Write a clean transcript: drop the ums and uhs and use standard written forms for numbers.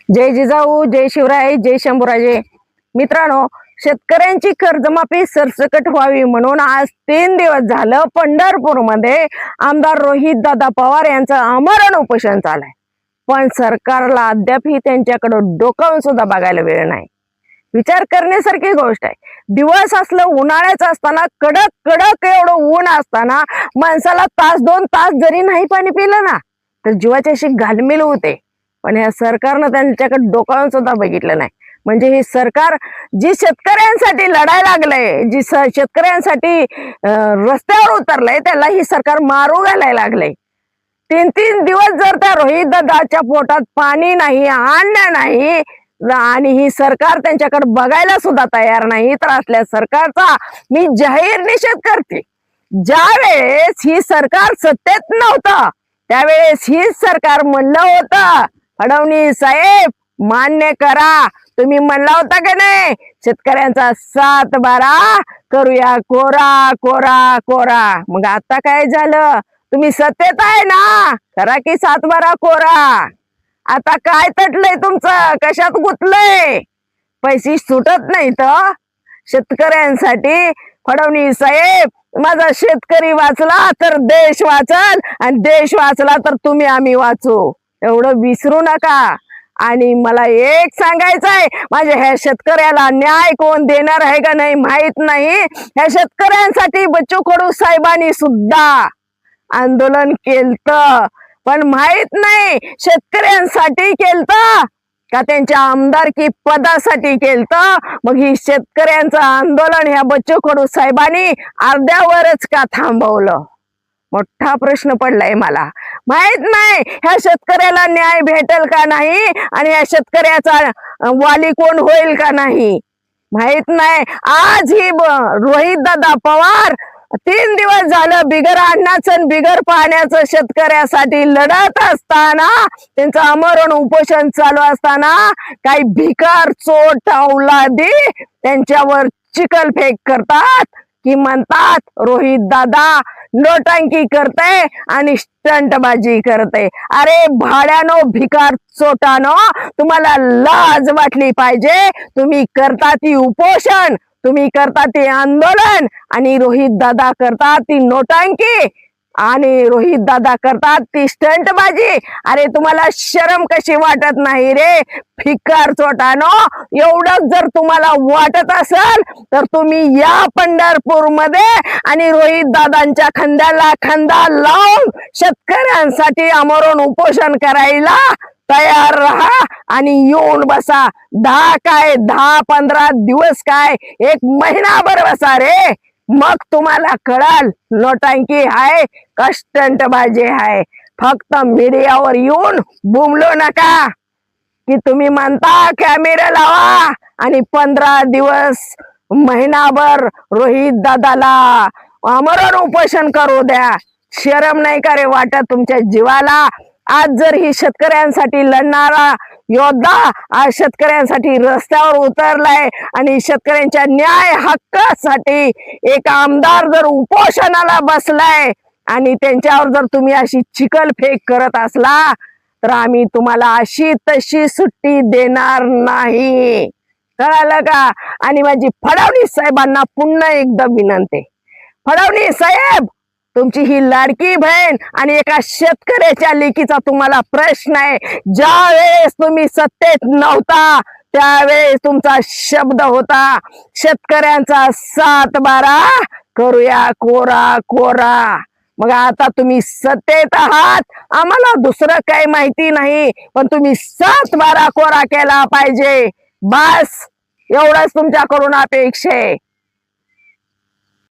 जय जिजाऊ, जय शिवराय, जय शंभूराजे. मित्रांनो, शेतकऱ्यांची कर्जमाफी सरसकट व्हावी म्हणून आज 3 दिवस झालं पंढरपूरमध्ये आमदार रोहित दादा पवार यांचं आमरण उपोषण चाललंय. पण सरकारला अद्यापही त्यांच्याकडे डोकावून सुद्धा बघायला वेळ नाही. विचार करण्यासारखी गोष्ट आहे. दिवस असलं उन्हाळ्याचं असताना कडक कडक एवढं ऊन असताना माणसाला तास 2 तास जरी नाही पाणी पिलं ना तर जीवाची अशी घालमेल होते. पण ह्या सरकारनं त्यांच्याकडे डोकावून सुद्धा बघितलं नाही. म्हणजे हे सरकार जी शेतकऱ्यांसाठी लढायला लागलंय, जी शेतकऱ्यांसाठी रस्त्यावर उतरलंय, त्याला ही सरकार मारू घालायला लागलंय. 3-3 दिवस जर त्या रोहित दादाच्या पोटात पाणी नाही, अन्न नाही आणि ही सरकार त्यांच्याकडे बघायला सुद्धा तयार नाही, तर असल्या सरकारचा मी जाहीर निषेध करते. ज्या वेळेस ही सरकार सत्तेत नव्हतं त्यावेळेस ही सरकार म्हणलं होतं, फडणवीस साहेब मान्य करा, तुम्ही म्हणला होता का नाही शेतकऱ्यांचा 7-12 करूया कोरा कोरा कोरा. मग आता काय झालं? तुम्ही सत्तेत आहे ना, करा की 7-12 कोरा. आता काय तटलंय तुमचं? कशात गुतलंय? पैसे सुटत नाही तर शेतकऱ्यांसाठी. फडणवीस साहेब, माझा शेतकरी वाचला तर देश वाचल, आणि देश वाचला तर तुम्ही आम्ही वाचू, एवढं विसरू नका. आणि मला एक सांगायचं आहे, माझ्या ह्या शेतकऱ्याला न्याय कोण देणार आहे का नाही माहित नाही. ह्या शेतकऱ्यांसाठी बच्चू कडू साहेबांनी सुद्धा आंदोलन केलं, पण माहित नाही शेतकऱ्यांसाठी केलं का त्यांच्या आमदारकी पदासाठी केलं. मग ही शेतकऱ्यांचं आंदोलन ह्या बच्चू कडू साहेबांनी अर्ध्यावरच का थांबवलं? मोठा प्रश्न पडलाय मला. माहित नाही ह्या शेतकऱ्याला न्याय भेटेल का नाही, आणि ह्या शेतकऱ्याचा वाली कोण होईल का नाही माहित नाही. आज ही रोहित दादा पवार 3 दिवस झालं बिगर अन्नाचं बिगर पाण्याचं शेतकऱ्यासाठी लढत असताना, त्यांचं आमरण उपोषण चालू असताना काही भिकार चोट अवलादी त्यांच्यावर चिखलफेक करतात की म्हणतात रोहित दादा नोटंकी करते आणि स्टंटबाजी करते. अरे भाड्यानो, भिकार चोटानो, तुम्हाला लाज वाटली पाहिजे. तुम्ही करता ती उपोषण, तुम्ही करता ते आंदोलन, आणि रोहित दादा करतात ती नोटंकी, आणि रोहित दादा करतात ती स्टंटबाजी. अरे तुम्हाला शरम कशी वाटत नाही रे भिकार चोटानो? एवढं जर तुम्हाला वाटत असेल तर तुम्ही या पंढरपूर मध्ये आणि रोहित दादांच्या खांद्याला खांदा लावून शेतकऱ्यांसाठी आमरण उपोषण करायला तयार राहा आणि येऊन बसा. 10-15 दिवस काय, 1 महिनाभर बसा रे, मग तुम्हाला कळल नोटंकी आहे का स्टंटबाजी आहे. फक्त मीडियावर येऊन बुमलो नका की तुम्ही म्हणता कॅमेरा लावा आणि 15 दिवस महिनाभर रोहित दादाला आमरण उपोषण करू द्या. शरम नाही का रे वाटत तुमच्या जीवाला? आज जर ही शेतकऱ्यांसाठी लढणारा योद्धा आज शेतकऱ्यांसाठी रस्त्यावर उतरलाय आणि शेतकऱ्यांच्या न्याय हक्कासाठी एक आमदार जर उपोषणाला बसलाय आणि त्यांच्यावर जर तुम्ही अशी चिखलफेक करत असला तर आम्ही तुम्हाला अशी तशी सुट्टी देणार नाही, कळालं का? आणि माझी फडणवीस साहेबांना पुन्हा एकदा विनंती, फडणवीस साहेब, तुमची ही लाडकी बहीण आणि एका शेतकऱ्याच्या लेकीचा तुम्हाला प्रश्न आहे. ज्या वेळेस तुम्ही सत्तेत नव्हता त्यावेळेस तुमचा शब्द होता, शेतकऱ्यांचा 7-12 करूया कोरा कोरा. मग आता तुम्ही सत्तेत आहात, आम्हाला दुसरं काही माहिती नाही, पण तुम्ही 7-12 कोरा केला पाहिजे. बस एवढंच तुमच्याकडून अपेक्षा आहे.